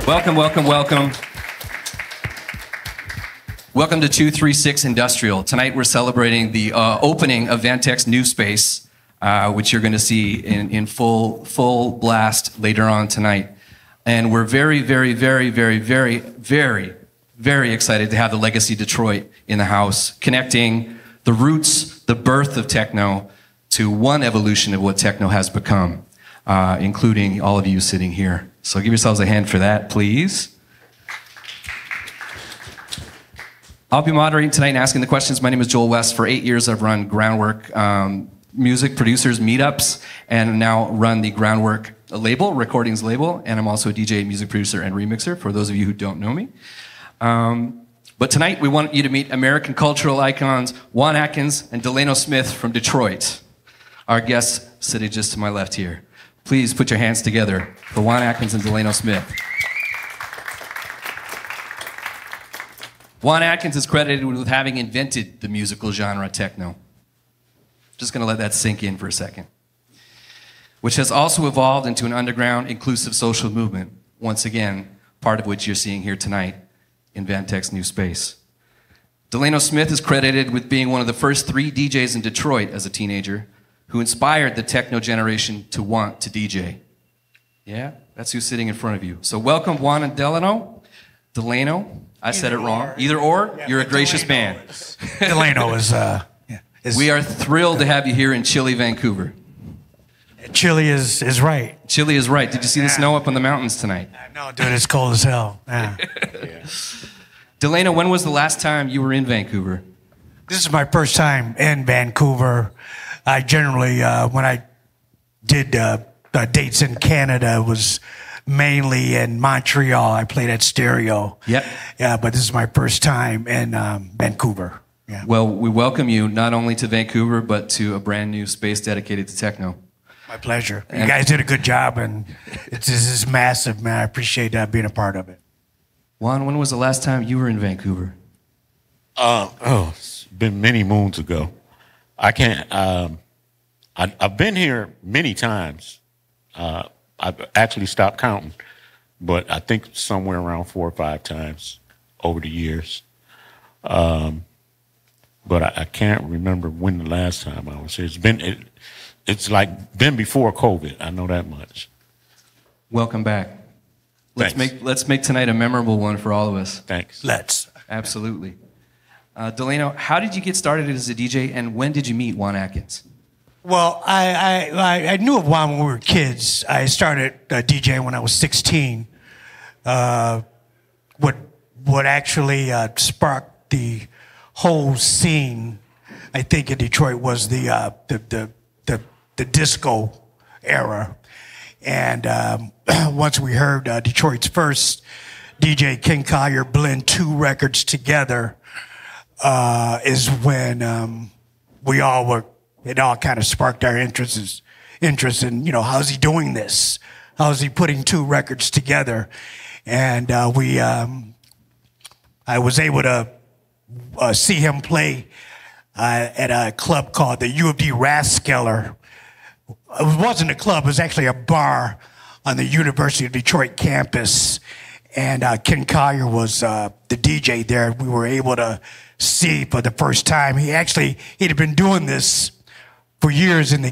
Welcome, welcome, welcome. Welcome to 236 Industrial. Tonight we're celebrating the opening of Vantek's new space, which you're going to see in full blast later on tonight. And we're very, very, very, very, very, very, very excited to have the Legacy Detroit in the house, connecting the roots, the birth of techno, to one evolution of what techno has become, including all of you sitting here. So give yourselves a hand for that, please. I'll be moderating tonight and asking the questions. My name is Joel West. For 8 years, I've run Groundwork music producers meetups, and now run the Groundwork label, recordings label, and I'm also a DJ, music producer, and remixer, for those of you who don't know me. But tonight, we want you to meet American cultural icons Juan Atkins and Delano Smith from Detroit. Our guests sitting just to my left here. Please put your hands together for Juan Atkins and Delano Smith. Juan Atkins is credited with having invented the musical genre techno. Just going to let that sink in for a second. Which has also evolved into an underground, inclusive social movement. Once again, part of which you're seeing here tonight in Vantek's new space. Delano Smith is credited with being one of the first 3 DJs in Detroit as a teenager who inspired the techno generation to want to DJ. Yeah, that's who's sitting in front of you. So welcome, Juan and Delano. Delano, I said it wrong. Either or, yeah, you're a gracious man. Delano is, we are thrilled to have you here in chilly Vancouver. Chilly is right. Chilly is right. Did you see the snow up on the mountains tonight? No, dude, it's cold as hell. Yeah. Delano, when was the last time you were in Vancouver? This is my first time in Vancouver. I generally, when I did dates in Canada, was mainly in Montreal. I played at Stereo. Yep. Yeah, but this is my first time in Vancouver. Yeah. Well, we welcome you not only to Vancouver, but to a brand new space dedicated to techno. My pleasure. You guys did a good job, and this is massive, man. I appreciate being a part of it. Juan, when was the last time you were in Vancouver? It's been many moons ago. I can't. I've been here many times. I've actually stopped counting, but I think somewhere around 4 or 5 times over the years. But I can't remember when the last time I was here. It's like been before COVID. I know that much. Welcome back. Let's make tonight a memorable one for all of us. Thanks. Let's. Absolutely. Delano, how did you get started as a DJ, and when did you meet Juan Atkins? Well, I knew of Juan when we were kids. I started DJing when I was 16. What actually sparked the whole scene, I think, in Detroit was the disco era. And once we heard Detroit's first DJ King Collier blend 2 records together, is when it all kind of sparked our interest in, how's he doing this? How's he putting 2 records together? And I was able to see him play at a club called the U of D Rathskeller. It wasn't a club, it was actually a bar on the University of Detroit campus. And Ken Collier was the DJ there. We were able to see for the first time. He'd have been doing this for years in the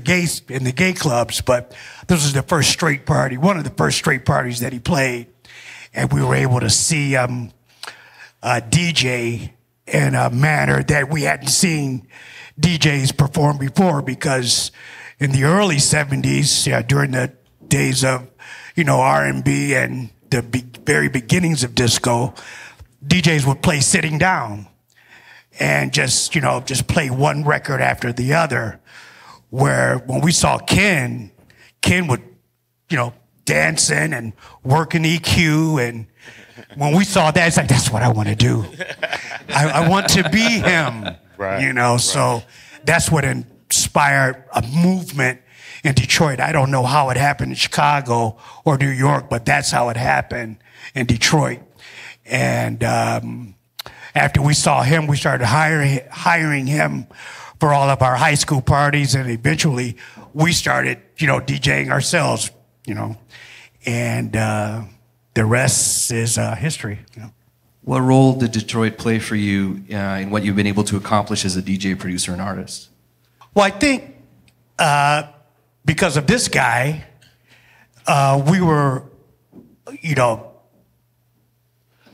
gay clubs, but this was the first straight party, one of the first straight parties that he played. And we were able to see him DJ in a manner that we hadn't seen DJs perform before, because in the early 70s, during the days of, R&B and the very beginnings of disco, DJs would play sitting down and just play one record after the other. Where when we saw Ken would, dancing and working EQ. And when we saw that, it's like, that's what I want to do. I want to be him, right. So that's what inspired a movement in Detroit. I don't know how it happened in Chicago or New York, but that's how it happened in Detroit. And after we saw him, we started hiring him for all of our high school parties, and eventually we started, DJing ourselves, and the rest is history. You know? What role did Detroit play for you in what you've been able to accomplish as a DJ, producer, and artist? Well, I think because of this guy, we were, you know,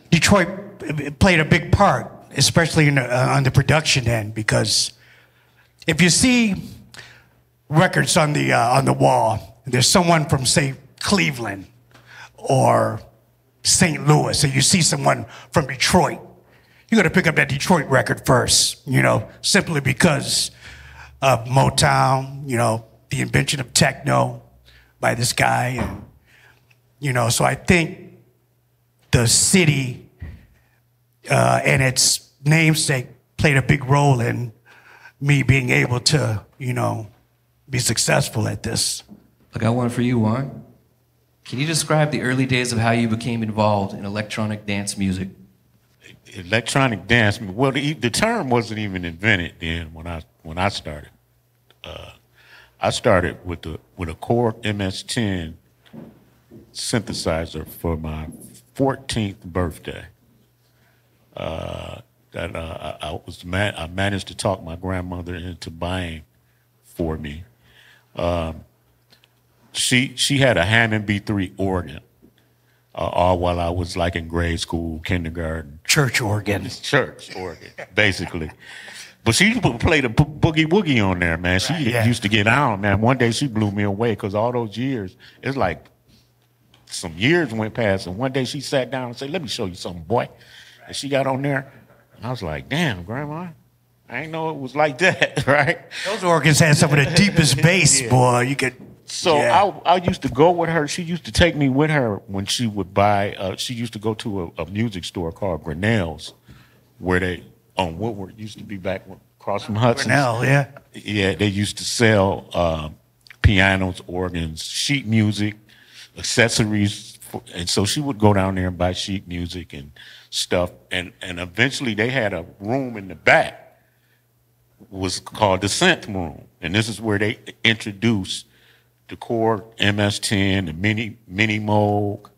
Detroit played a big part, especially on the production end, because if you see records on the wall, there's someone from, say, Cleveland or St. Louis, and you see someone from Detroit, you got to pick up that Detroit record first, you know, simply because of Motown, you know, the invention of techno by this guy, and you know, so I think the city and its namesake played a big role in me being able to, you know, be successful at this. I got one for you, Juan. Can you describe the early days of how you became involved in electronic dance music? Electronic dance, well, the term wasn't even invented then when I started. I started with a Korg MS-10 synthesizer for my 14th birthday. I managed to talk my grandmother into buying for me. She had a Hammond B3 organ, all while I was like in grade school, kindergarten. Church organ, basically. But she played a boogie woogie on there, man. She used to get on, man. One day she blew me away because all those years, it's like some years went past, and one day she sat down and said, "Let me show you something, boy." And she got on there, and I was like, "Damn, Grandma, I didn't know it was like that," right? Those organs had some of the deepest bass, boy. You could. So I used to go with her. She used to take me with her when she would buy. She used to go to a music store called Grinnell's, where they on Woodward used to be back across from Hudson. Grinnell, yeah. Yeah, they used to sell pianos, organs, sheet music, accessories, and so she would go down there and buy sheet music and stuff. And eventually they had a room in the back, was called the synth room, and this is where they introduced the Korg MS-10, the mini Moog,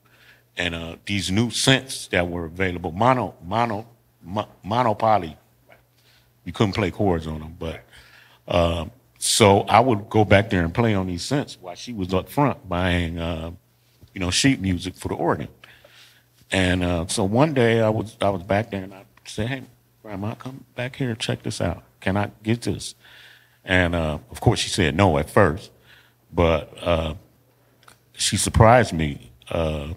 and these new synths that were available, monopoly. You couldn't play chords on them, but so I would go back there and play on these synths while she was up front buying, you know, sheet music for the organ. And so one day I was back there and I said, "Hey, Grandma, come back here and check this out. Can I get this?" And of course she said no at first, but she surprised me and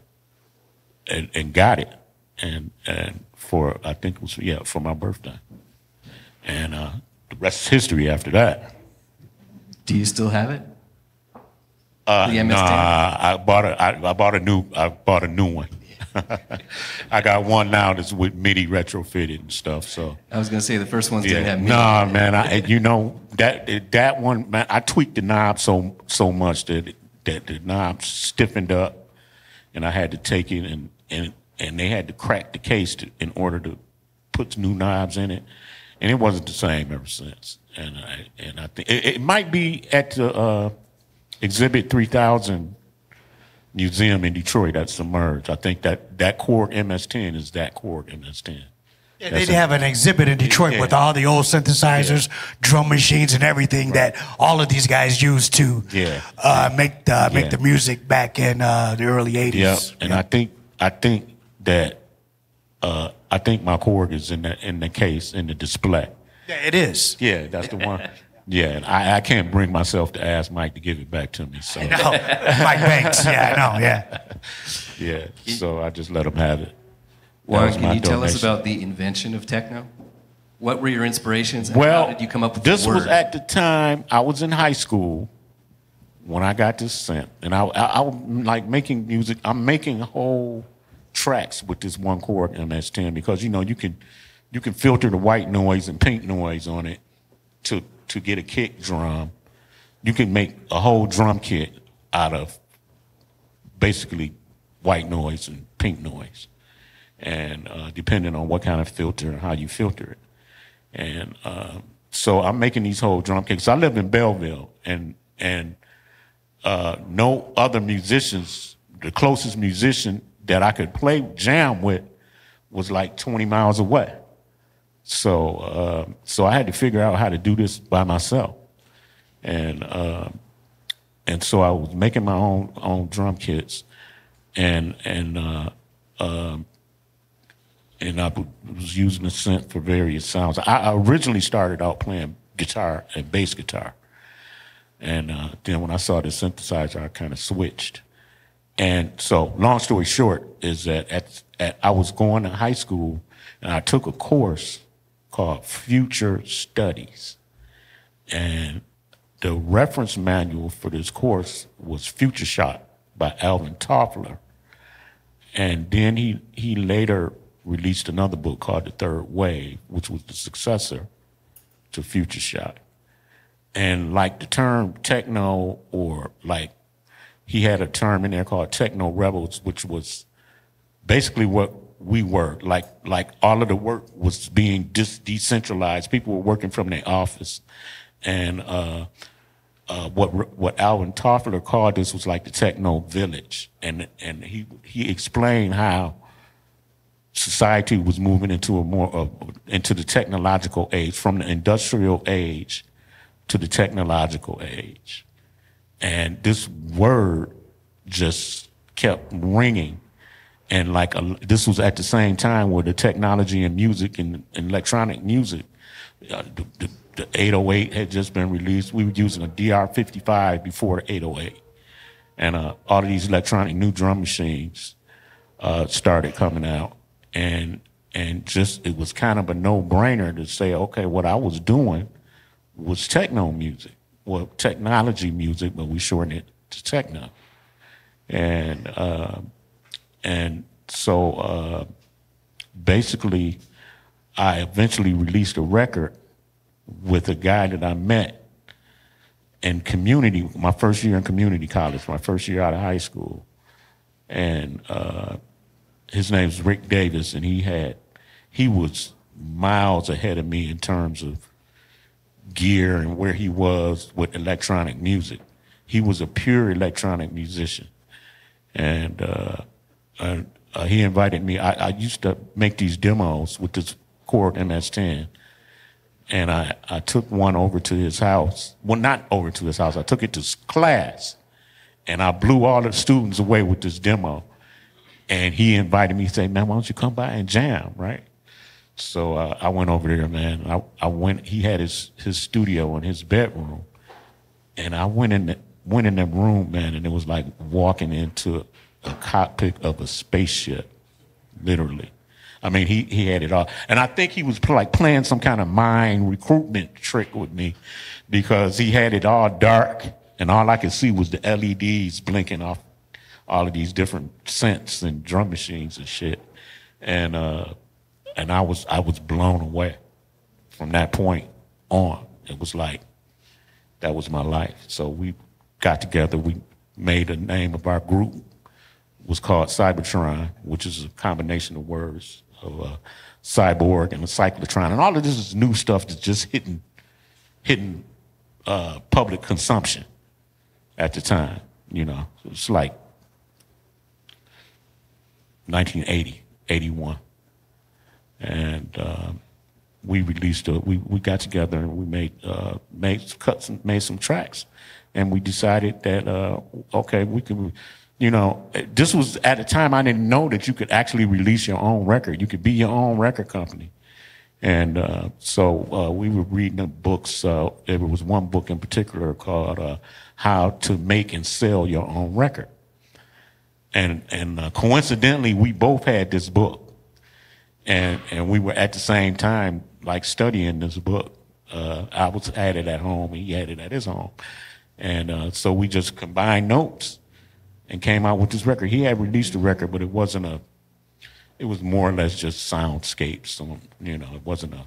got it, and for I think it was for my birthday, and the rest is history after that. Do you still have it? Nah, I bought a new one. I got one now that's with MIDI retrofitted and stuff. So I was gonna say the first ones didn't have MIDI. Nah, man. You know that one, man. I tweaked the knob so much that the knob stiffened up, and I had to take it and they had to crack the case in order to put new knobs in it, and it wasn't the same ever since. And I think it might be at the Exhibit 3000 Museum in Detroit that's submerged. I think that Korg MS-10 is that Korg MS-10. Yeah, they'd have an exhibit in Detroit with all the old synthesizers, drum machines, and everything that all of these guys used to make the music back in the early '80s. Yeah, and I think that I think my Korg is in the case in the display. Yeah, it is. Yeah, that's the one. Yeah, and I can't bring myself to ask Mike to give it back to me. So I know. Mike Banks. Yeah, I know. Yeah. Yeah. So I just let him have it. Juan, can you tell us about the invention of techno? What were your inspirations? And how did you come up with this the word? was at the time I was in high school when I got this synth, and I was like making music. I'm making whole tracks with this one Korg MS-10 because you know you can filter the white noise and pink noise on it to get a kick drum. You can make a whole drum kit out of basically white noise and pink noise, and depending on what kind of filter and how you filter it. And so I'm making these whole drum kits. I live in Belleville, and no other musicians, the closest musician that I could jam with was like 20 miles away. So so I had to figure out how to do this by myself. And so I was making my own drum kits, and I was using the synth for various sounds. I originally started out playing guitar and bass guitar. And then when I saw the synthesizer, I kind of switched. And so, long story short, is that I was going to high school, and I took a course called Future Studies. And the reference manual for this course was Future Shot by Alvin Toffler. And then he later released another book called The Third Wave, which was the successor to Future Shot. And like the term techno, or like he had a term in there called Techno Rebels, which was basically what we were. Like all of the work was being decentralized. People were working from their office. And what Alvin Toffler called this was like the techno village. And he explained how society was moving into into the technological age, from the industrial age to the technological age. And this word just kept ringing. And like this was at the same time where the technology and music and electronic music, the 808 had just been released. We were using a DR55 before the 808. And all of these electronic new drum machines started coming out. And just, it was kind of a no-brainer to say, okay, what I was doing was techno music, well, technology music, but we shortened it to techno. And so basically, I eventually released a record with a guy that I met in community, my first year in community college, my first year out of high school. And his name's Rick Davis, and he was miles ahead of me in terms of gear and where he was with electronic music. He was a pure electronic musician. And he invited me. I used to make these demos with this Korg MS-10. And I took one over to his house. Well, not over to his house. I took it to class. And I blew all the students away with this demo. And he invited me, he said, man, why don't you come by and jam, right? So I went over there, man. I went, he had his studio in his bedroom. And I went in that room, man, and it was like walking into a cockpit of a spaceship, literally. I mean, he had it all. And I think he was like playing some kind of mind recruitment trick with me, because he had it all dark, and all I could see was the LEDs blinking off all of these different synths and drum machines and shit. And I was blown away from that point on. It was like, that was my life. So we got together, we made a name of our group. It was called Cybertron, which is a combination of words of cyborg and a cyclotron. And all of this is new stuff that's just hitting public consumption at the time, you know. It's like 1980, 81. And we released we got together and we made some tracks, and we decided that okay, we can, you know, this was at a time I didn't know that you could actually release your own record. You could be your own record company. And so we were reading the books. There was one book in particular called How to Make and Sell Your Own Record. And coincidentally, we both had this book. And we were at the same time like studying this book. I had it at home, and he had it at his home. And so we just combined notes and came out with this record. He had released a record, but it was more or less just soundscapes. So, you know, it wasn't a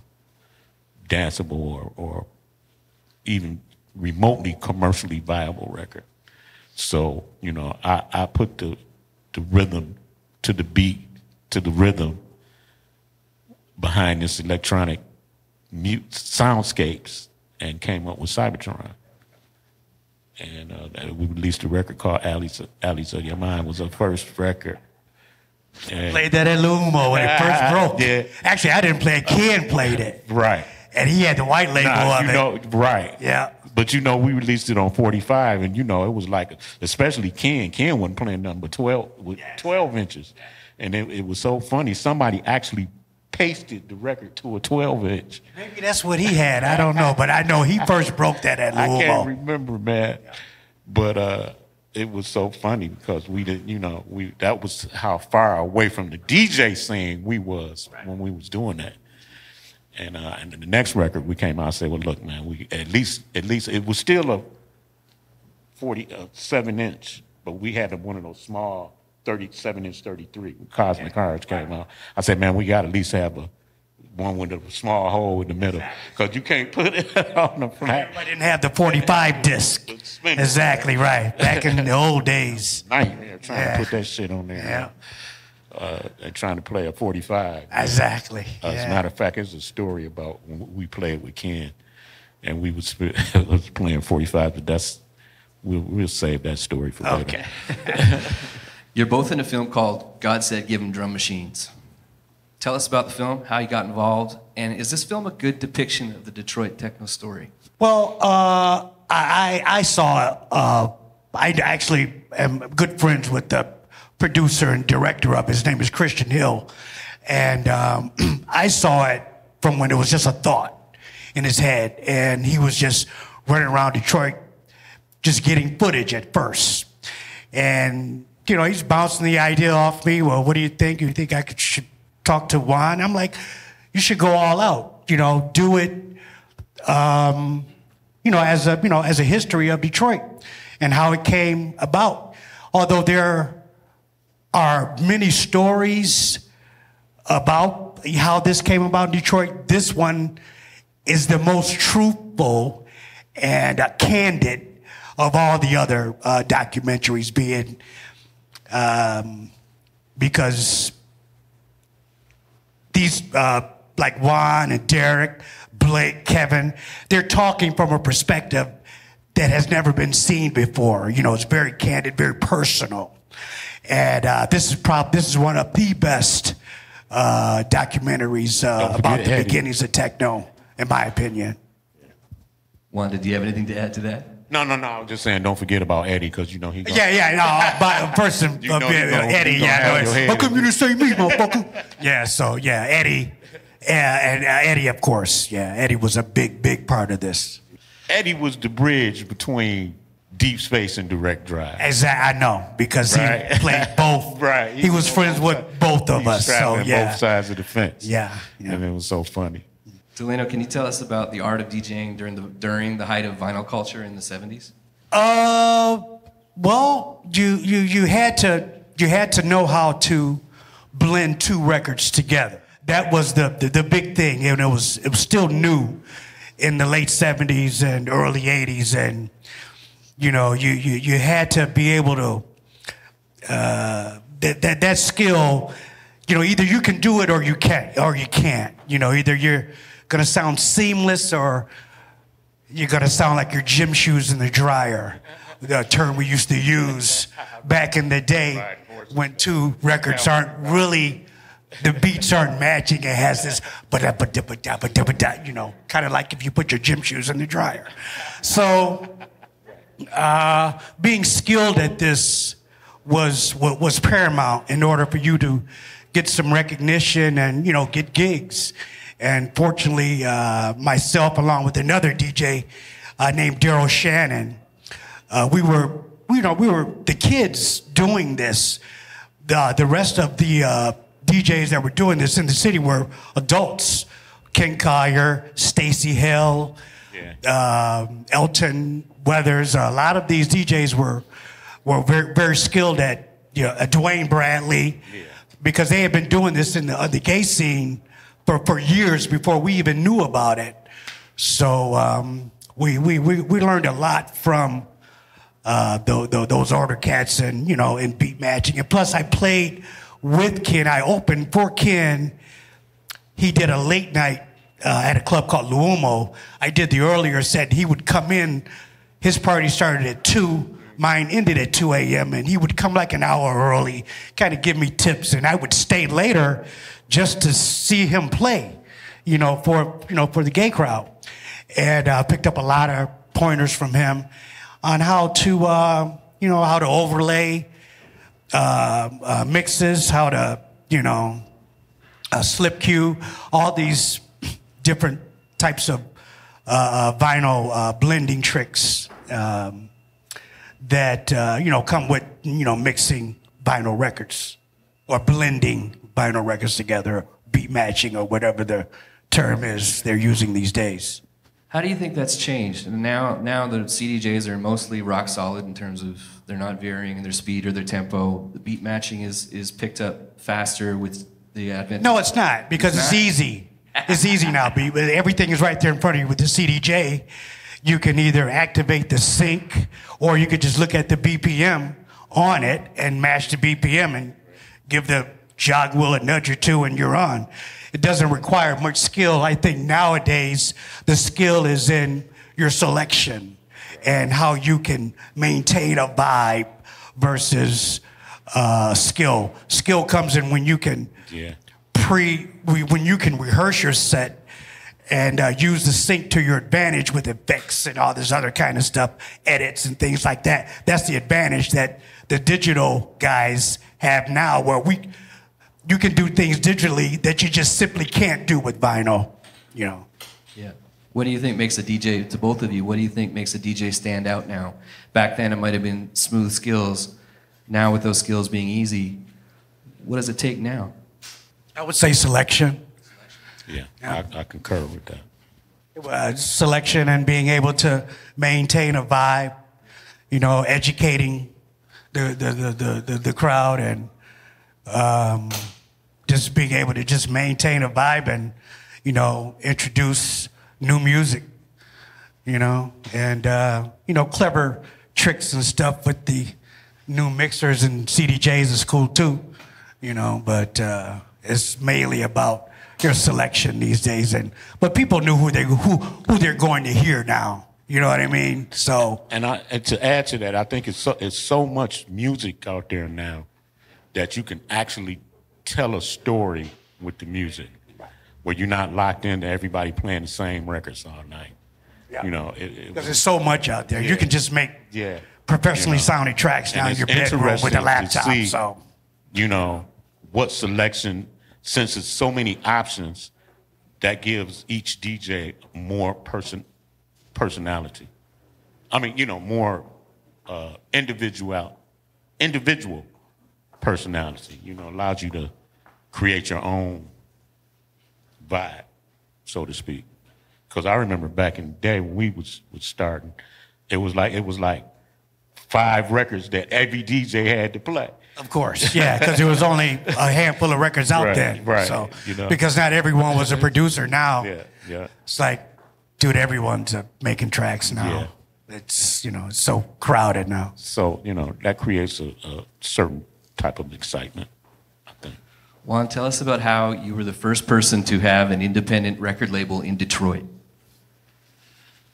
danceable or even remotely commercially viable record. So, you know, I put the rhythm to the beat, to the rhythm behind this electronic soundscapes, and came up with Cybertron. And we released a record called Alleys of Your Mind. Was our first record Played that at Lumo when it first broke. Yeah. Actually, I didn't play it. Ken played it. Right. And he had the white label of you it. know, right. Yeah. But you know, we released it on 45, and you know, it was like, especially Ken. Ken wasn't playing nothing but 12 inches, and it was so funny. Somebody actually pasted the record to a 12-inch. Maybe that's what he had. I don't know, but I know he first broke that at Louisville. I can't remember, man. But it was so funny because we didn't, you know, that was how far away from the DJ scene we was when we was doing that. And the next record we came out and said, well, look, man, we at least it was still a 7-inch, but we had one of those small 37-inch 33. Cosmic Hearts came out. I said, man, we got to at least have one with a small hole in the middle, because you can't put it on the flat. Everybody didn't have the 45 disc. Exactly right. Back in the old days. Nightmare trying to put that shit on there. Yeah. And trying to play a 45. Exactly. As a matter of fact, there's a story about when we played with Ken, and we was playing 45, but we'll save that story for later. Okay. You're both in a film called God Said Give 'Em Drum Machines. Tell us about the film, how you got involved, and is this film a good depiction of the Detroit techno story? Well, I saw, I actually am good friends with the producer and director of it. His name is Christian Hill. And I saw it from when it was just a thought in his head. And he was just running around Detroit, just getting footage at first. And, you know, he's bouncing the idea off me. Well, what do you think? You think I should talk to Juan? I'm like, you should go all out, you know, do it, you know, as a history of Detroit and how it came about. Although there are many stories about how this came about in Detroit, this one is the most truthful and candid of all the other documentaries, being because these, like Juan and Derek, Blake, Kevin, they're talking from a perspective that has never been seen before. You know, it's very candid, very personal. And this is one of the best documentaries about the beginnings of techno, in my opinion. Juan, did you have anything to add to that? No. I was just saying, don't forget about Eddie, because you know he. But first, Eddie. How come you didn't say me, motherfucker? Yeah. So yeah, Eddie, and Eddie, of course. Yeah, Eddie was a big part of this. Eddie was the bridge between Deep Space and Direct Drive. Exactly, I know, because he played both. Right. He was friends with both of us. So yeah. Both sides of the fence. Yeah. And it was so funny. Delano, can you tell us about the art of DJing during the height of vinyl culture in the 70s? Well, you had to know how to blend two records together. That was the big thing, and it was still new in the late 70s and early 80s, and you know, you had to be able to that skill. You know, either you can do it or you can't. You know, either you're gonna sound seamless or you're gonna sound like your gym shoes in the dryer. The term we used to use back in the day when two records aren't really, the beats aren't matching. It has this you know, kind of like if you put your gym shoes in the dryer. So being skilled at this was paramount in order for you to get some recognition and, you know, get gigs. And fortunately, myself, along with another DJ named Daryl Shannon, we were the kids doing this. The rest of the DJs that were doing this in the city were adults. Ken Collier, Stacy Hill, Elton Weathers. A lot of these DJs were very, very skilled at, you know, Dwayne Bradley, because they had been doing this in the gay scene for years before we even knew about it. So we learned a lot from those older cats, and, you know, in beat matching. And plus, I played with Ken. I opened for Ken. He did a late night at a club called Luomo. I did the earlier set. He would come in. His party started at 2. mine ended at 2 a.m. and he would come like an hour early, kind of give me tips, and I would stay later just to see him play, for the gay crowd. And I picked up a lot of pointers from him on how to, how to overlay mixes, how to, slip cue, all these different types of vinyl blending tricks that come with mixing vinyl records or blending vinyl records together, beat matching or whatever the term is they're using these days. How do you think that's changed? And now the CDJs are mostly rock solid in terms of they're not varying in their speed or their tempo. The beat matching is picked up faster with the advent. No, it's not, because it's easy. It's easy now. Everything is right there in front of you with the CDJ. You can either activate the sync, or you could just look at the BPM on it and match the BPM and give the jog wheel a nudge or two and you're on. It doesn't require much skill. I think nowadays the skill is in your selection and how you can maintain a vibe versus skill. Skill comes in when you can when you can rehearse your set and use the sync to your advantage with effects and all this other kind of stuff, edits and things like that. That's the advantage that the digital guys have now, where you can do things digitally that you just simply can't do with vinyl, Yeah. What do you think makes a DJ, to both of you, what do you think makes a DJ stand out now? Back then it might have been smooth skills. Now with those skills being easy, what does it take now? I would say selection. Yeah. I concur with that. Selection and being able to maintain a vibe, educating the crowd and just being able to just maintain a vibe and, introduce new music, and, clever tricks and stuff with the new mixers and CDJs is cool too, but it's mainly about your selection these days. But people knew who they're going to hear now. You know what I mean? So. And to add to that, I think it's so much music out there now that you can actually tell a story with the music, where you're not locked into everybody playing the same records all night. Yeah. Because there's so much out there. Yeah. You can just make professionally sounding tracks now in your bedroom with a laptop. To see, what selection, since it's so many options, that gives each DJ more personality. I mean, more individual personality. Allows you to create your own vibe, so to speak. Because I remember back in the day when we was starting, it was like 5 records that every DJ had to play. Of course, yeah, because there was only a handful of records out there. Right. So, because not everyone was a producer now. Yeah. It's like, dude, everyone's making tracks now. Yeah. It's, it's so crowded now. So, that creates a certain type of excitement, I think. Juan, tell us about how you were the first person to have an independent record label in Detroit.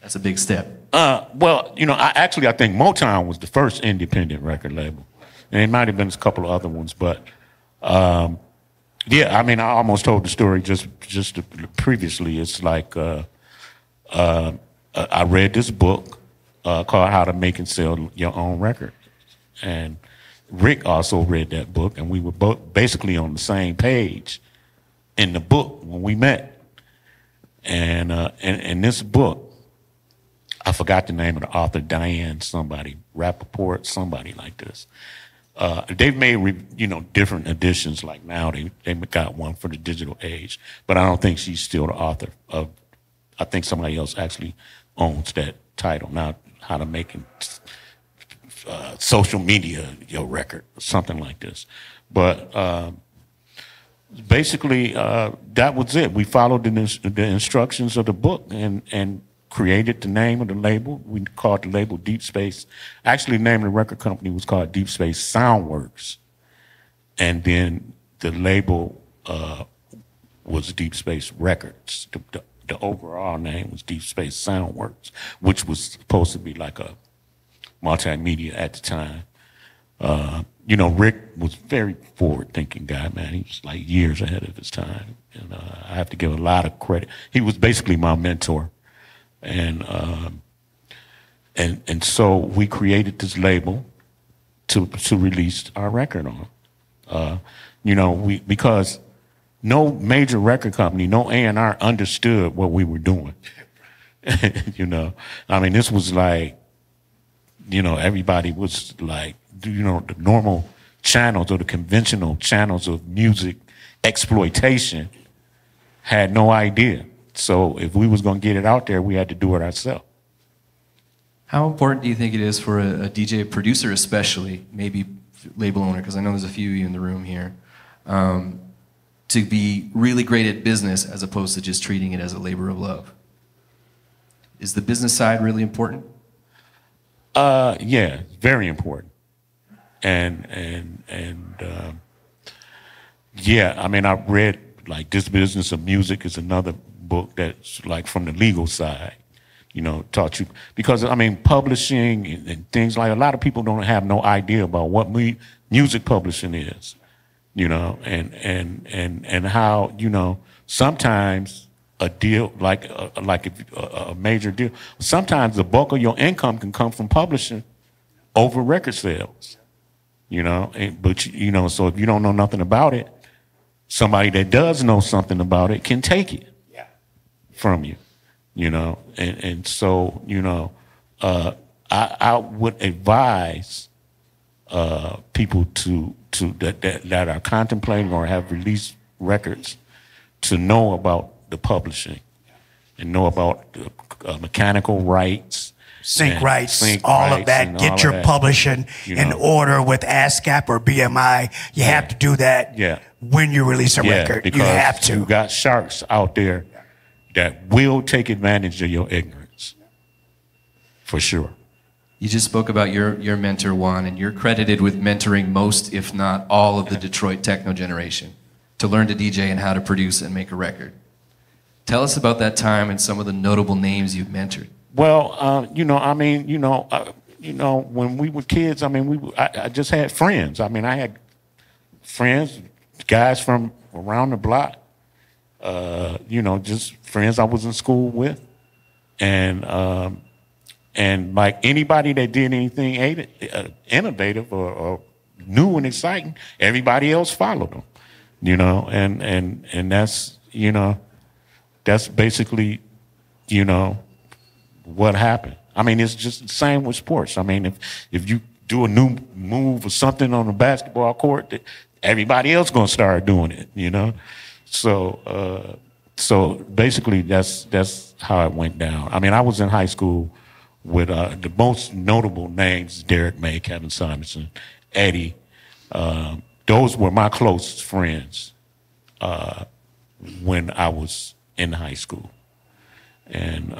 That's a big step. Well, I think Motown was the first independent record label. And it might have been a couple of other ones, but I almost told the story just previously. It's like I read this book called How to Make and Sell Your Own Record, and Rick also read that book, and we were both basically on the same page in the book when we met. And in this book, I forgot the name of the author, Diane somebody, Rappaport, somebody like this. They've made, different editions. Like now, they got one for the digital age, but I don't think she's still the author of. I think somebody else actually owns that title now. How to make social media your record, or something like this. But basically, that was it. We followed the instructions of the book and created the name of the label. We called the label Deep Space. Actually, the name of the record company was called Deep Space Soundworks. And then the label was Deep Space Records. The overall name was Deep Space Soundworks, which was supposed to be like a multimedia at the time. You know, Rick was a very forward-thinking guy, man. He was like years ahead of his time. And I have to give a lot of credit. He was basically my mentor. And so we created this label to release our record on. You know, because no major record company, no A&R understood what we were doing. You know, I mean, this was like, you know, everybody was like, you know, the normal channels or the conventional channels of music exploitation had no idea. So if we was going to get it out there, we had to do it ourselves. How important do you think it is for a DJ producer, especially, maybe label owner, because I know there's a few of you in the room here, to be really great at business as opposed to just treating it as a labor of love? Is the business side really important? Yeah, very important. And yeah, I mean, I've read like This Business of Music is another book that's like from the legal side, you know, taught you, because I mean, publishing and things like, a lot of people don't have no idea about what music publishing is, you know, and how, you know, sometimes a deal, like a major deal, sometimes the bulk of your income can come from publishing over record sales, you know, but, you know, so if you don't know nothing about it, somebody that does know something about it can take it from you, you know, and so, you know, I would advise people that are contemplating or have released records to know about the publishing and know about the mechanical rights, sync rights, all of that. Get your publishing in order with ASCAP or BMI. You have to do that when you release a record. Because you have to. You got sharks out there that will take advantage of your ignorance, for sure. You just spoke about your mentor, Juan, and you're credited with mentoring most, if not all, of the Detroit techno generation to learn to DJ and how to produce and make a record. Tell us about that time and some of the notable names you've mentored. Well, you know, I mean, you know, when we were kids, I mean, I just had friends. I mean, I had friends, guys from around the block, you know, just friends I was in school with, and like anybody that did anything innovative or new and exciting, everybody else followed them, you know, and that's, you know, that's basically, you know, what happened. I mean, it's just the same with sports. I mean, if you do a new move or something on the basketball court, everybody else gonna start doing it, you know. So basically, that's how it went down. I mean, I was in high school with the most notable names: Derek May, Kevin Simonson, Eddie. Those were my closest friends when I was in high school, and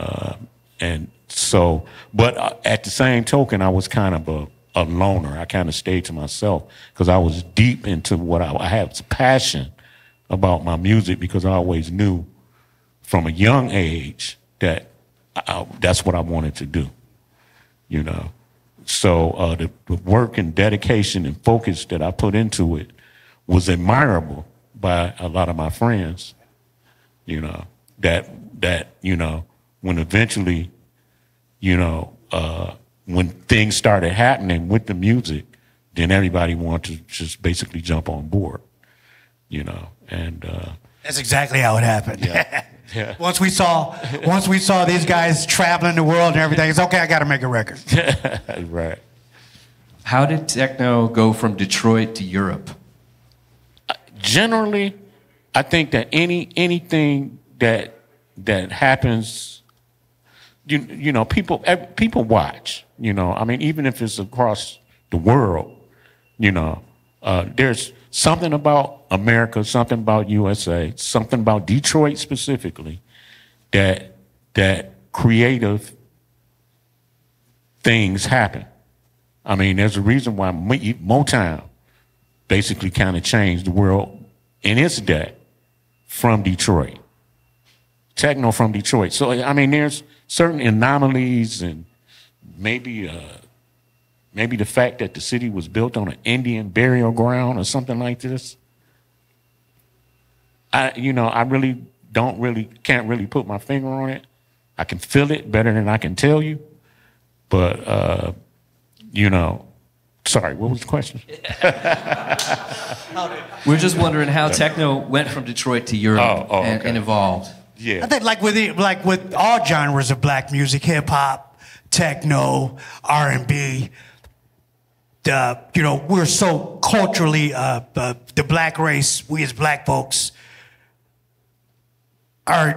so, but at the same token, I was kind of a loner. I kind of stayed to myself because I was deep into what I had passion about my music, because I always knew from a young age that that's what I wanted to do, you know. So the work and dedication and focus that I put into it was admirable by a lot of my friends, you know, that you know, when eventually, you know, when things started happening with the music, then everybody wanted to just basically jump on board, you know, and that's exactly how it happened. Yeah. Yeah. Once we saw these guys traveling the world and everything, it's okay, I got to make a record. Right. How did techno go from Detroit to Europe? Generally, I think that anything that happens, you know, people watch. You know, I mean, even if it's across the world, you know, there's something about America, something about USA, something about Detroit specifically, that creative things happen. I mean, there's a reason why Motown basically kind of changed the world in its day from Detroit. Techno from Detroit. So, I mean, there's certain anomalies and maybe maybe the fact that the city was built on an Indian burial ground or something like this. I can't really put my finger on it. I can feel it better than I can tell you. But, sorry, what was the question? We're just wondering how techno went from Detroit to Europe okay. and evolved. Yeah. I think with all genres of black music, hip hop, techno, R&B, we're so culturally the black race, we as black folks are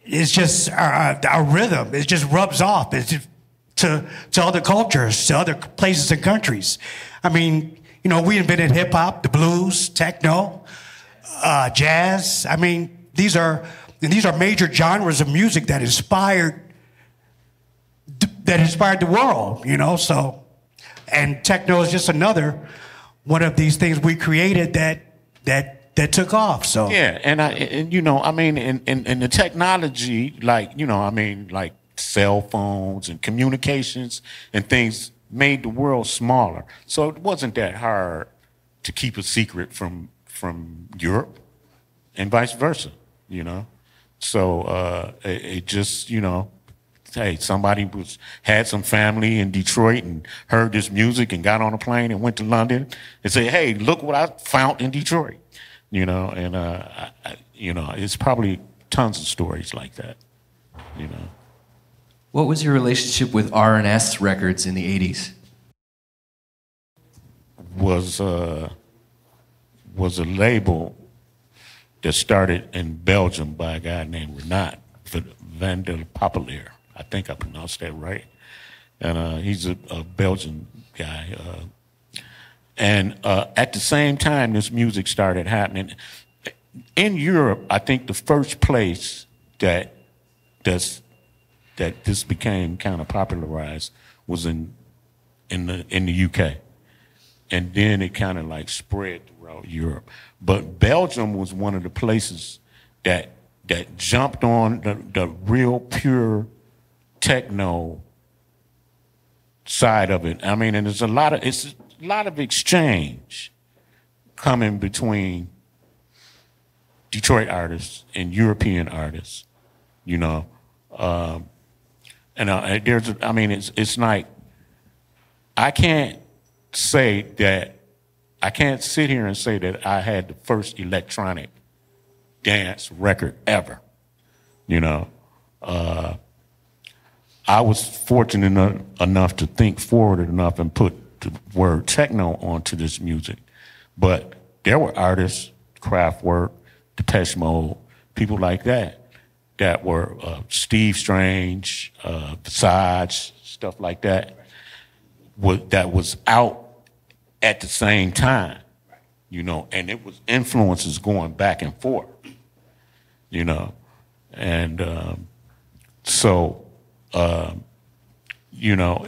it's just our rhythm. It just rubs off. It's just, to other cultures, to other places and countries. I mean, we invented hip hop, the blues, techno, jazz. I mean, these are major genres of music that inspired the world. So, and techno is just another one of these things we created that took off. So yeah, and the technology, like cell phones and communications and things made the world smaller. So it wasn't that hard to keep a secret from Europe and vice versa, So it just, hey, somebody had some family in Detroit and heard this music and got on a plane and went to London and said, hey, look what I found in Detroit, and it's probably tons of stories like that, What was your relationship with R&S Records in the 80s? Was a label that started in Belgium by a guy named Renat van der Populair. I think I pronounced that right. And he's a Belgian guy. And at the same time this music started happening, in Europe, I think the first place that this became kind of popularized was in the UK, and then it kind of like spread throughout Europe. But Belgium was one of the places that jumped on the real pure techno side of it. I mean, and it's a lot of exchange coming between Detroit artists and European artists, And it's like, I can't sit here and say that I had the first electronic dance record ever. I was fortunate enough to think forward enough and put the word techno onto this music. But there were artists, Kraftwerk, Depeche Mode, people like that were Steve Strange, Visage, stuff like that, that was out at the same time, and it was influences going back and forth, and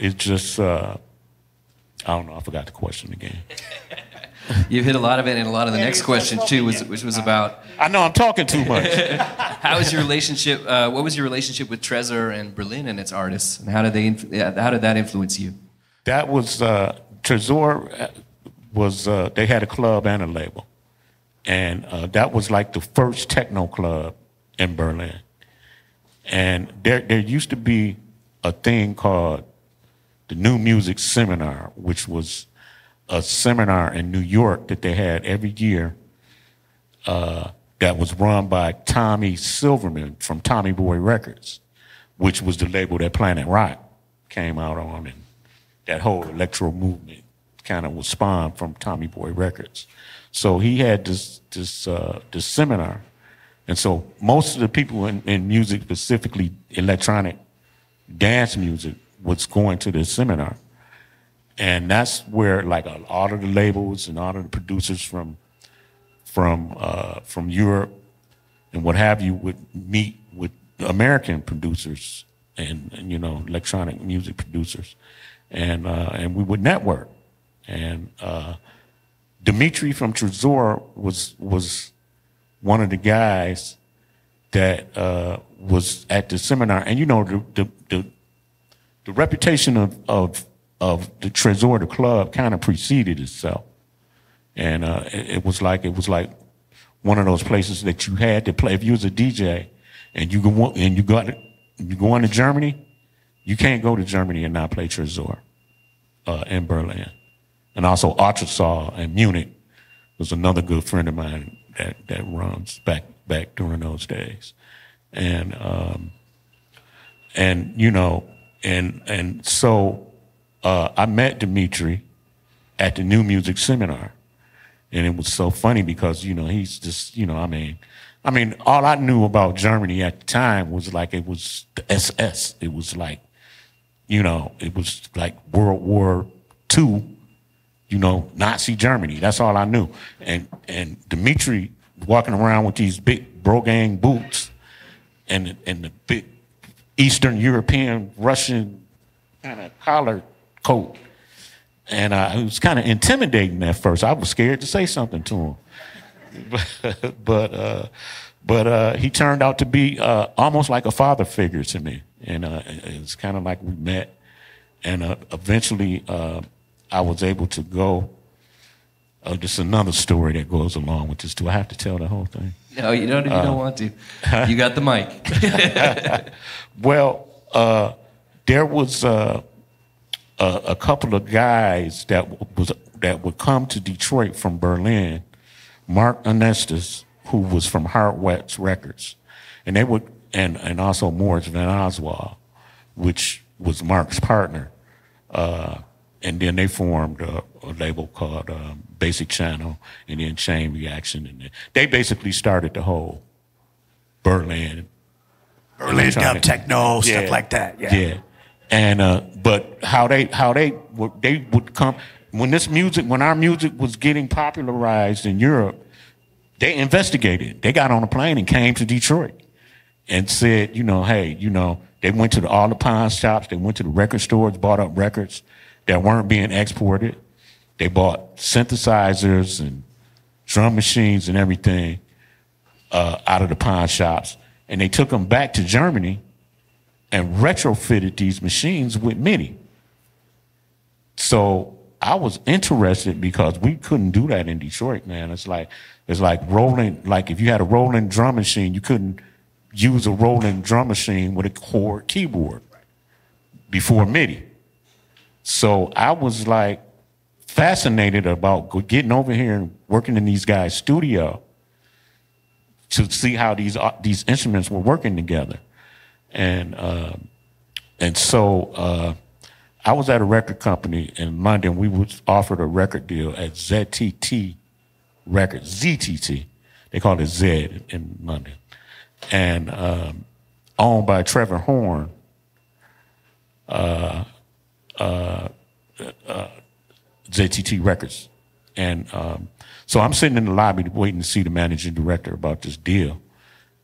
it's just, I don't know, I forgot the question again. You've hit a lot of it, and a lot of the next question too, which was about. I know I'm talking too much. How is your relationship? What was your relationship with Trezor and Berlin and its artists, and how did that influence you? That was Trezor was they had a club and a label, and that was like the first techno club in Berlin. And there used to be a thing called the New Music Seminar, which was a seminar in New York that they had every year that was run by Tommy Silverman from Tommy Boy Records, which was the label that Planet Rock came out on, and that whole electro movement kind of was spawned from Tommy Boy Records. So he had this seminar, and so most of the people in music, specifically electronic dance music, was going to this seminar. And that's where like all of the labels and all of the producers from Europe and what have you would meet with American producers and electronic music producers, and we would network. And Dimitri from Trezor was one of the guys that was at the seminar. And the reputation of of the Trésor, the club, kind of preceded itself, and it was like one of those places that you had to play. If you was a DJ and you go into Germany, you can't go to Germany and not play Trésor in Berlin, and also Ultrasound in Munich was another good friend of mine that runs back during those days, and you know, and so I met Dimitri at the New Music Seminar, and it was so funny because, you know, he's just, you know, I mean, all I knew about Germany at the time was like it was the SS. It was like, you know, it was like World War II. You know, Nazi Germany. That's all I knew. And Dimitri walking around with these big Brogang boots and the big Eastern European Russian kind of collar coat. And it was kind of intimidating at first. I was scared to say something to him. But he turned out to be almost like a father figure to me. And it's kind of like we met. And eventually I was able to go. Just another story that goes along with this. Do I have to tell the whole thing? No, you don't. You don't want to. You got the mic. Well, there was a couple of guys that would come to Detroit from Berlin. Mark Anestis, who was from Hartwet's Records, and they would, and also Moritz Van Oswald, which was Mark's partner. And then they formed a label called Basic Channel, and then Chain Reaction, and they basically started the whole Berlin dub techno, stuff like that. Yeah. And but how they would come when our music was getting popularized in Europe, they investigated. They got on a plane and came to Detroit and said, you know, hey, you know, they went to all the pawn shops, they went to the record stores, bought up records that weren't being exported. They bought synthesizers and drum machines and everything out of the pawn shops, and they took them back to Germany and retrofitted these machines with MIDI. So I was interested because we couldn't do that in Detroit, man. It's like rolling, like if you had a rolling drum machine, you couldn't use a rolling drum machine with a chord keyboard before MIDI. So I was like fascinated about getting over here and working in these guys' studio to see how these instruments were working together. And so I was at a record company in London. We was offered a record deal at ZTT Records, ZTT. They call it Z in London. And owned by Trevor Horn, ZTT Records. And so I'm sitting in the lobby waiting to see the managing director about this deal.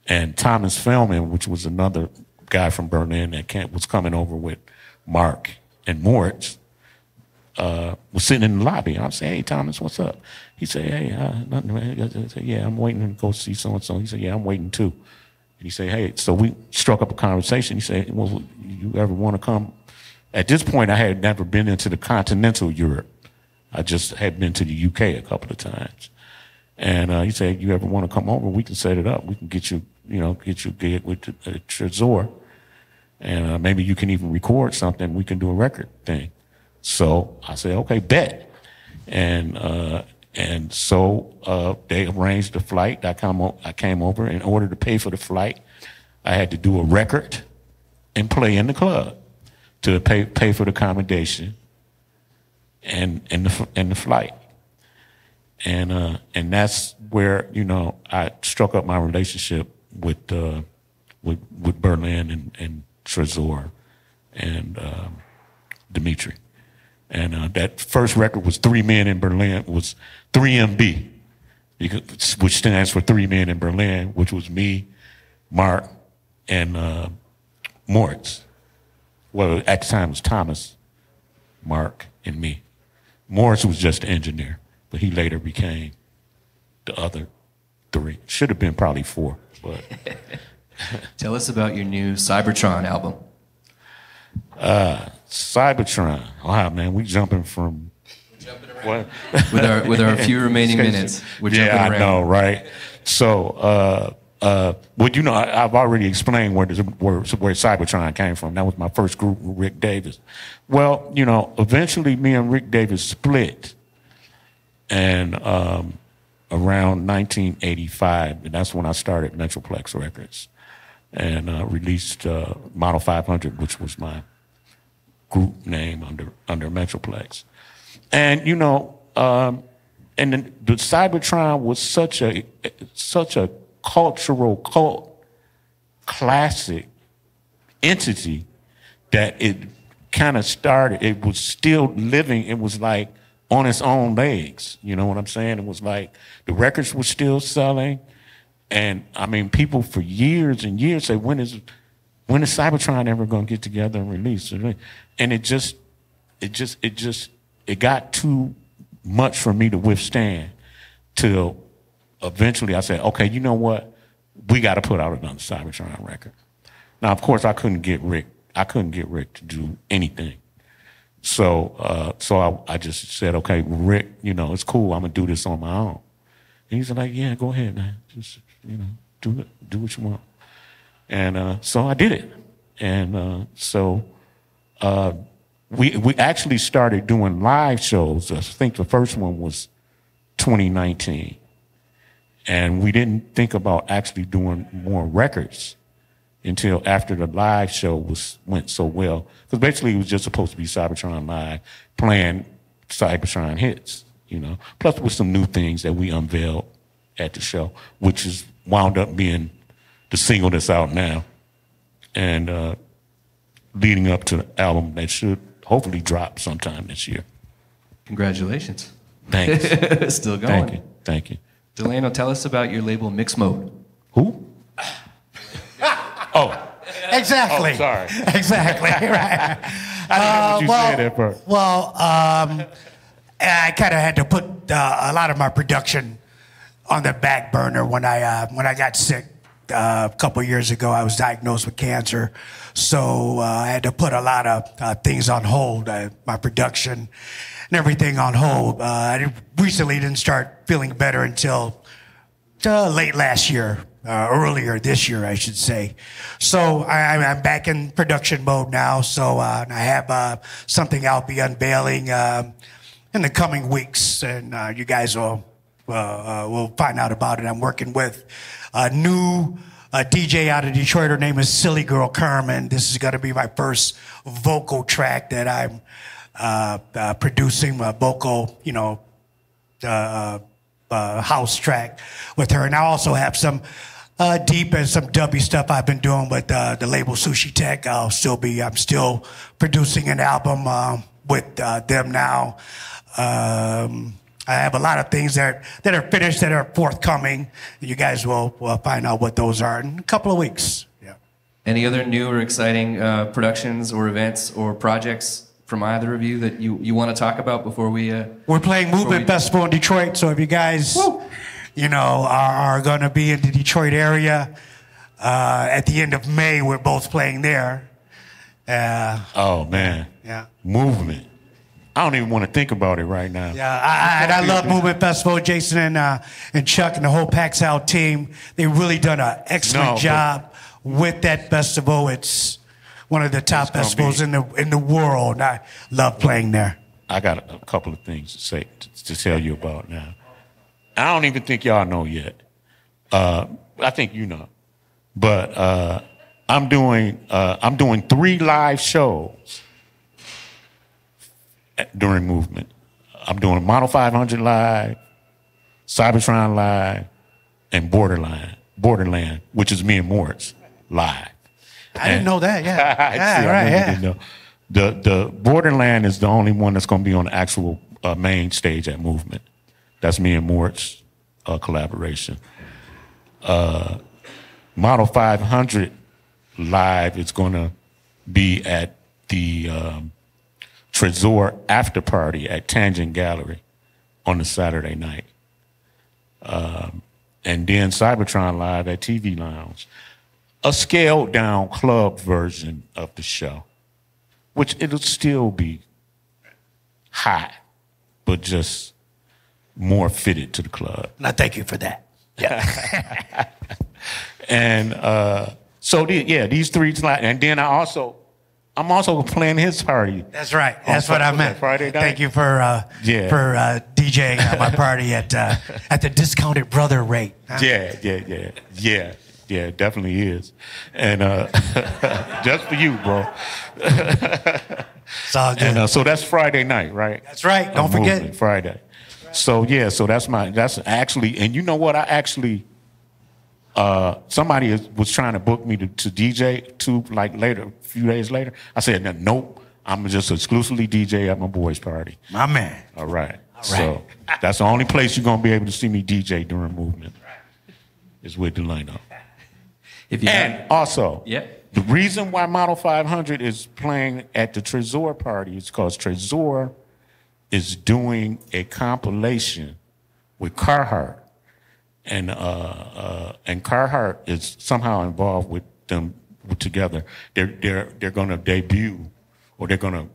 And Thomas Feldman, which was another guy from Berlin that was coming over with Mark and Moritz, was sitting in the lobby. I said, hey, Thomas, what's up? He said, hey, nothing, man. I said, yeah, I'm waiting to go see so-and-so. He said, yeah, I'm waiting too. And he said, hey, so we struck up a conversation. He said, well, you ever want to come? At this point, I had never been into the continental Europe. I just had been to the UK a couple of times. And he said, you ever want to come over? We can set it up. We can get you a gig with Trésor. And maybe you can even record something. We can do a record thing. So I said, okay, bet. And so they arranged the flight. I came over. In order to pay for the flight, I had to do a record and play in the club to pay for the accommodation and the flight. And that's where, you know, I struck up my relationship with Berlin and Trésor and Dimitri. And that first record was 3 Men in Berlin, was 3MB, which stands for 3 Men in Berlin, which was me, Mark, and Moritz. Well, at the time it was Thomas, Mark, and me. Moritz was just the engineer, but he later became the other 3. Should have been probably 4, but. Tell us about your new Cybertron album. Cybertron. Wow, man, we jumping from what? with our few remaining minutes. We're jumping around. I know, right? So, well, you know, I've already explained where Cybertron came from. That was my first group with Rick Davis. Well, you know, eventually me and Rick Davis split, and around 1985, and that's when I started Metroplex Records, and released Model 500, which was my group name under Metroplex. And you know, and then the Cybertron was such a cultural cult classic entity that it kind of started. It was still living. It was like on its own legs. You know what I'm saying? It was like the records were still selling, and I mean, people for years and years say, when is Cybertron ever going to get together and release? And it got too much for me to withstand till eventually I said, okay, you know what? We got to put out another Cybertron record. Now, of course, I couldn't get Rick to do anything. So I just said, okay, Rick, you know, it's cool. I'm going to do this on my own. And he's like, yeah, go ahead, man. Just, you know, do what you want. And so I did it. And we actually started doing live shows. I think the first one was 2019. And we didn't think about actually doing more records until after the live show went so well. Because basically it was just supposed to be Cybertron Live playing Cybertron hits, you know. Plus with some new things that we unveiled at the show, which is wound up being the single that's out now. And leading up to the album that should hopefully drop sometime this year. Congratulations. Thanks. Still going. Thank you. Delano, tell us about your label Mixmode. Who? Oh. Exactly. Oh, sorry. Exactly, right. I didn't know what you said at first. Well, I kind of had to put a lot of my production on the back burner when I got sick a couple years ago. I was diagnosed with cancer, so I had to put a lot of things on hold, my production and everything on hold. I recently didn't start feeling better until late last year, earlier this year, I should say. So I'm back in production mode now. So I have something I'll be unveiling in the coming weeks, and you guys will find out about it. I'm working with a new DJ out of Detroit. Her name is Silly Girl Carmen. This is going to be my first vocal track that I'm producing, a vocal, you know, house track with her. And I also have some deep and some dubby stuff I've been doing with the label Sushi Tech. I'm still producing an album with them now. I have a lot of things that are finished, that are forthcoming. You guys will find out what those are in a couple of weeks. Yeah. Any other new or exciting productions or events or projects from either of you that you want to talk about before we... We're playing Movement Festival in Detroit, so if you guys, you know, are going to be in the Detroit area, at the end of May, we're both playing there. Oh, man. Yeah. Movement. I don't even want to think about it right now. Yeah, I love Movement Festival. Jason and Chuck and the whole Paxal team, they've really done an excellent job with that festival. It's one of the top festivals in the world. I love playing there. I got a couple of things to tell you about now. I don't even think y'all know yet. I think you know, but I'm doing 3 live shows during Movement. I'm doing Model 500 live, Cybertron live, and Borderland, which is me and Moritz live. I didn't know that. Yeah, Didn't know. The Borderland is the only one that's going to be on the actual main stage at Movement. That's me and Moritz collaboration. Model 500 live is going to be at the Trésor after party at Tangent Gallery on the Saturday night. And then Cybertron live at TV Lounge. A scaled down club version of the show. which it'll still be hot, but just more fitted to the club. And I thank you for that. Yeah. And so these three, and then I'm also playing his party. That's right. That's what I meant. Friday night. Thank you for DJing at my party at the discounted brother rate. Huh? Yeah, it definitely is. And just for you, bro. It's all good. And so that's Friday night, right? That's right. Don't forget. Friday. So so that's actually, and you know what? I actually, somebody was trying to book me to DJ too, like later, a few days later. I said, nope, I'm just exclusively DJ at my boys' party. My man. All right. So that's the only place you're gonna be able to see me DJ during movement. Is with Delano. Also, the reason why Model 500 is playing at the Trésor party is because Trésor is doing a compilation with Carhartt, and Carhartt is somehow involved with them together. They're going to debut, or they're going to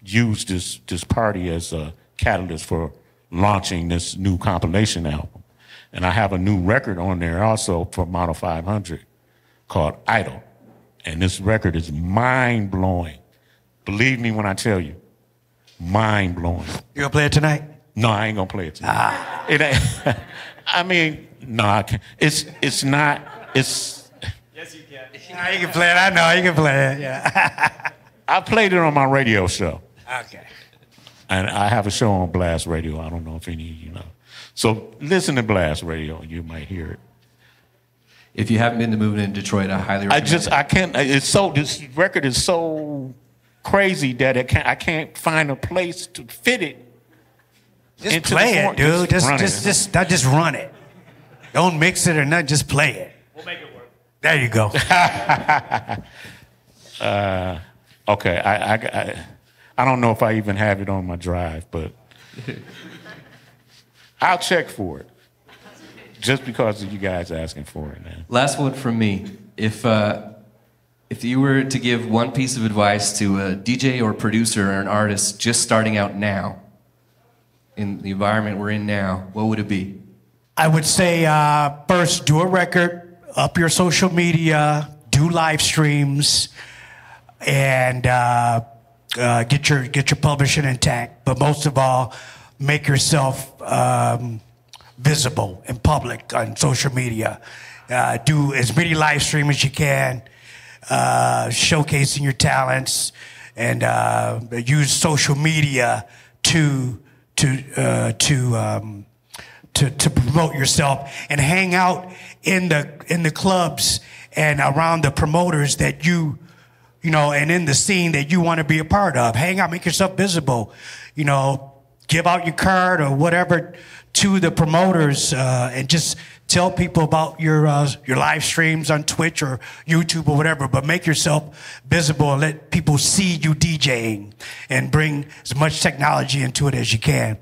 use this party as a catalyst for launching this new compilation album. And I have a new record on there also for Model 500 called Idol. And this record is mind-blowing. Believe me when I tell you, mind-blowing. You gonna play it tonight? No, I ain't gonna play it tonight. It ain't. I mean, no, I can't. It's not. Yes, you can. You can play it. I know you can play it. Yeah. I played it on my radio show. Okay. And I have a show on Blast Radio. I don't know if any of you know. So listen to Blast Radio, and you might hear it. If you haven't been to Movement in Detroit, I highly recommend it. I can't. This record is so crazy that I can't find a place to fit it. Just play it, dude. Just run it. Don't mix it or nothing. Just play it. We'll make it work. There you go. Okay. I don't know if I even have it on my drive, but I'll check for it. Just because of you guys asking for it, man. Last one from me. If you were to give one piece of advice to a DJ or producer or an artist just starting out now, in the environment we're in now, what would it be? I would say first, do a record, up your social media, do live streams, and get your publishing intact. But most of all, make yourself visible in public on social media. Do as many live streams as you can, showcasing your talents, and use social media to promote yourself, and hang out in the clubs and around the promoters that you know, and in the scene that you want to be a part of. Hang out, make yourself visible. You know, give out your card or whatever to the promoters, and just tell people about your live streams on Twitch or YouTube or whatever. But make yourself visible and let people see you DJing, and bring as much technology into it as you can.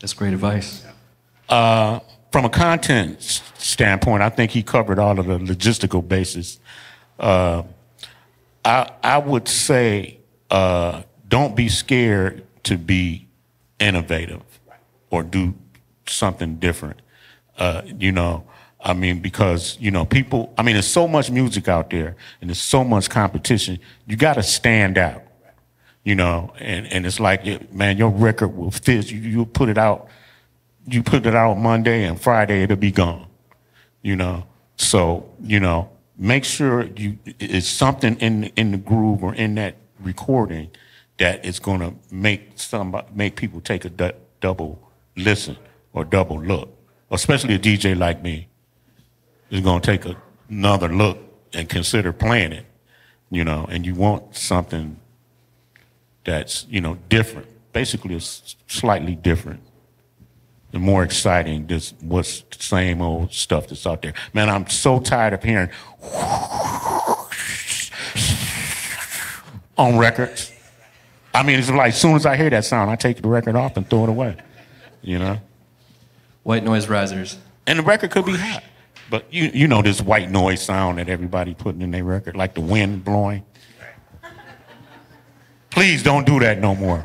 That's great advice. From a content standpoint, I think he covered all of the logistical bases. I would say don't be scared to be innovative or do something different. You know, I mean, because, you know, people, I mean, there's so much music out there and there's so much competition. You got to stand out, you know, and it's like, man, your record will fit. You put it out. You put it out Monday, and Friday it'll be gone, you know. So, you know, make sure it's something in the groove or in that recording that is going to make people take a double listen or double look. Especially a DJ like me is going to take another look and consider playing it, you know. And you want something that's, you know, different. Basically, it's slightly different. The more exciting, just what's the same old stuff that's out there. Man, I'm so tired of hearing on records. I mean, it's like as soon as I hear that sound, I take the record off and throw it away, you know? White noise risers. And the record could be hot. But you know this white noise sound that everybody putting in their record, like the wind blowing. Please don't do that no more.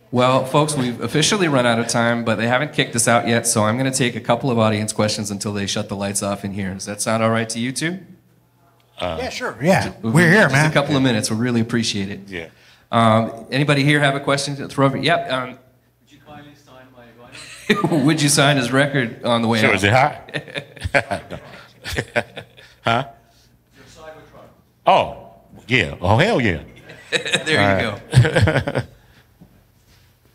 Well, folks, we've officially run out of time, but they haven't kicked us out yet, so I'm going to take a couple of audience questions until they shut the lights off in here. Does that sound all right to you two? Yeah, sure. Yeah, we're here, man. Just a couple of minutes. We really appreciate it. Yeah. Anybody here have a question to throw over? Yep. Would you kindly sign my vinyl? Would you sign his record on the way Sure, out? is it hot? Huh? Your Cybertron. Oh, yeah. Oh, hell yeah. There you go.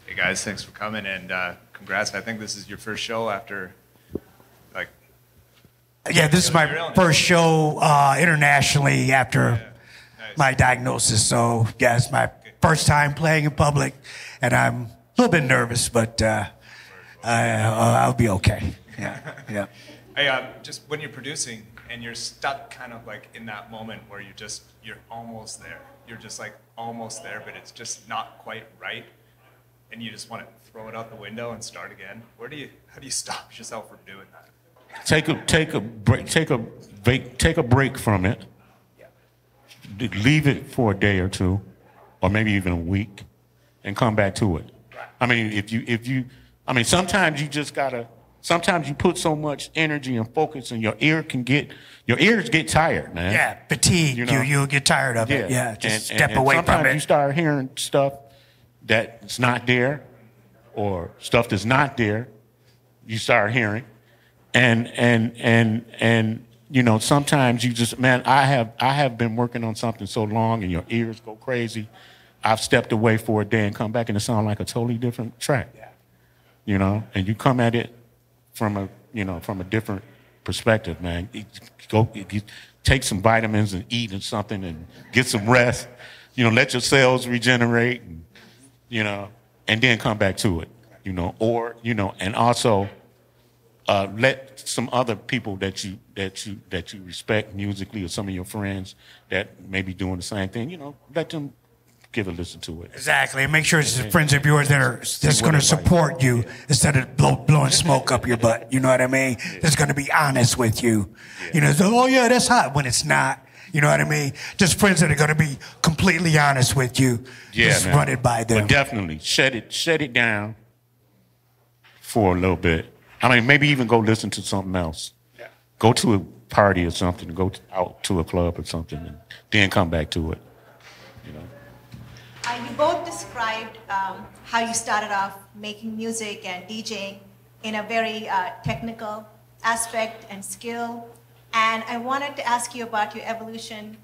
Hey guys, thanks for coming and congrats. I think this is your first show after, like. Yeah, this is my first show internationally after my diagnosis. So, yeah, it's my first time playing in public, and I'm a little bit nervous, but I'll be okay. Yeah, yeah. Hey, just when you're producing and you're stuck kind of like in that moment where you're almost there. You're just like almost there, but it's just not quite right. And you just want to throw it out the window and start again. How do you stop yourself from doing that? Take a break from it. Yeah. Leave it for a day or two, or maybe even a week, and come back to it. I mean, sometimes you just gotta. Sometimes you put so much energy and focus, and your ears get tired, man. Yeah, fatigue. You'll get tired of it. Yeah, just step away from it. Sometimes you start hearing stuff that's not there, or stuff that's not there. You start hearing, and sometimes you just, man, I have been working on something so long, and your ears go crazy. I've stepped away for a day and come back, and it sounds like a totally different track. Yeah. And you come at it from a different perspective, man. You take some vitamins and eat something and get some rest. Let your cells regenerate, and then come back to it. And also let some other people that you respect musically, or some of your friends that may be doing the same thing, let them give a listen to it. Exactly. And make sure it's friends of yours that's going to support you instead of blowing smoke up your butt. You know what I mean? That's going to be honest with you. So, oh yeah, that's hot, when it's not. You know what I mean? Just friends that are going to be completely honest with you. Yeah, just man. Run it by them. But definitely shut it down for a little bit. I mean, maybe even go listen to something else. Yeah. Go to a party or something. Go out to a club or something, and then come back to it. You both described how you started off making music and DJing in a very technical aspect and skill. And I wanted to ask you about your evolution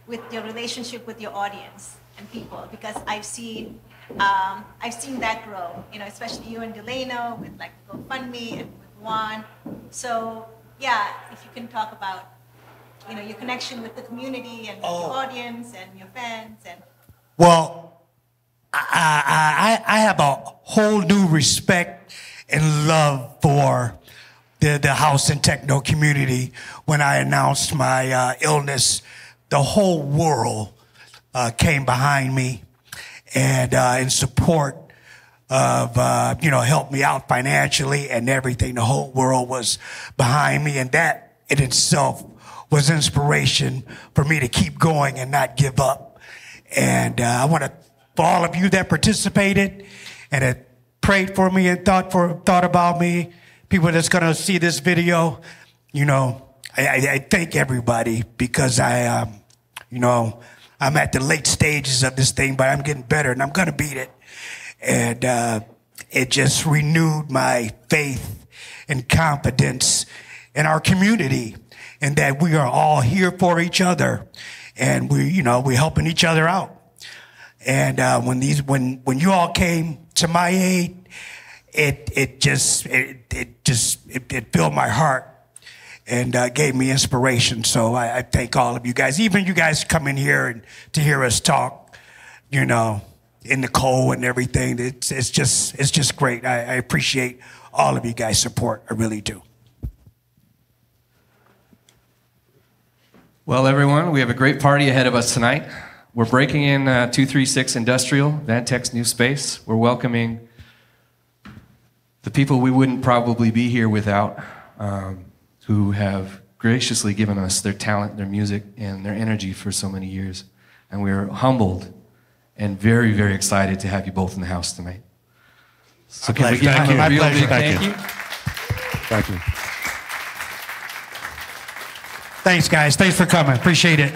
with your relationship with your audience and people, because I've seen that grow, especially you and Delano with like GoFundMe and with Juan. So yeah, if you can talk about, your connection with the community and your audience and your fans and. Well, I have a whole new respect and love for the house and techno community. When I announced my illness, the whole world came behind me and in support of, help me out financially and everything. The whole world was behind me, and that in itself was inspiration for me to keep going and not give up. And I want to, for all of you that participated and that prayed for me and thought about me, people that's going to see this video, I thank everybody, because I'm at the late stages of this thing, but I'm getting better and I'm going to beat it. And it just renewed my faith and confidence in our community, and that we are all here for each other, and we're helping each other out. And when you all came to my aid, it filled my heart and gave me inspiration. So I thank all of you guys, even you guys coming here and to hear us talk, in the cold and everything. It's just great. I appreciate all of you guys' support. I really do. Well, everyone, we have a great party ahead of us tonight. We're breaking in 236 Industrial, Vantek's new space. We're welcoming the people we wouldn't probably be here without, who have graciously given us their talent, their music, and their energy for so many years. And we're humbled and very, very excited to have you both in the house tonight. So can we give him a real big Thank thank you. you? Thank you. Thanks, guys. Thanks for coming. Appreciate it.